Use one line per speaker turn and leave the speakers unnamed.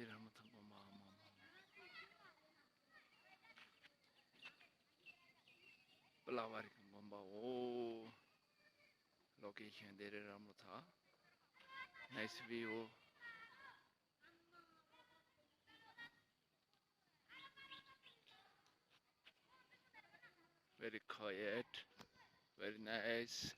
Did Mama. Pelawari Mamba. Oh, location there Ramutha. Nice view. Very quiet. Very nice.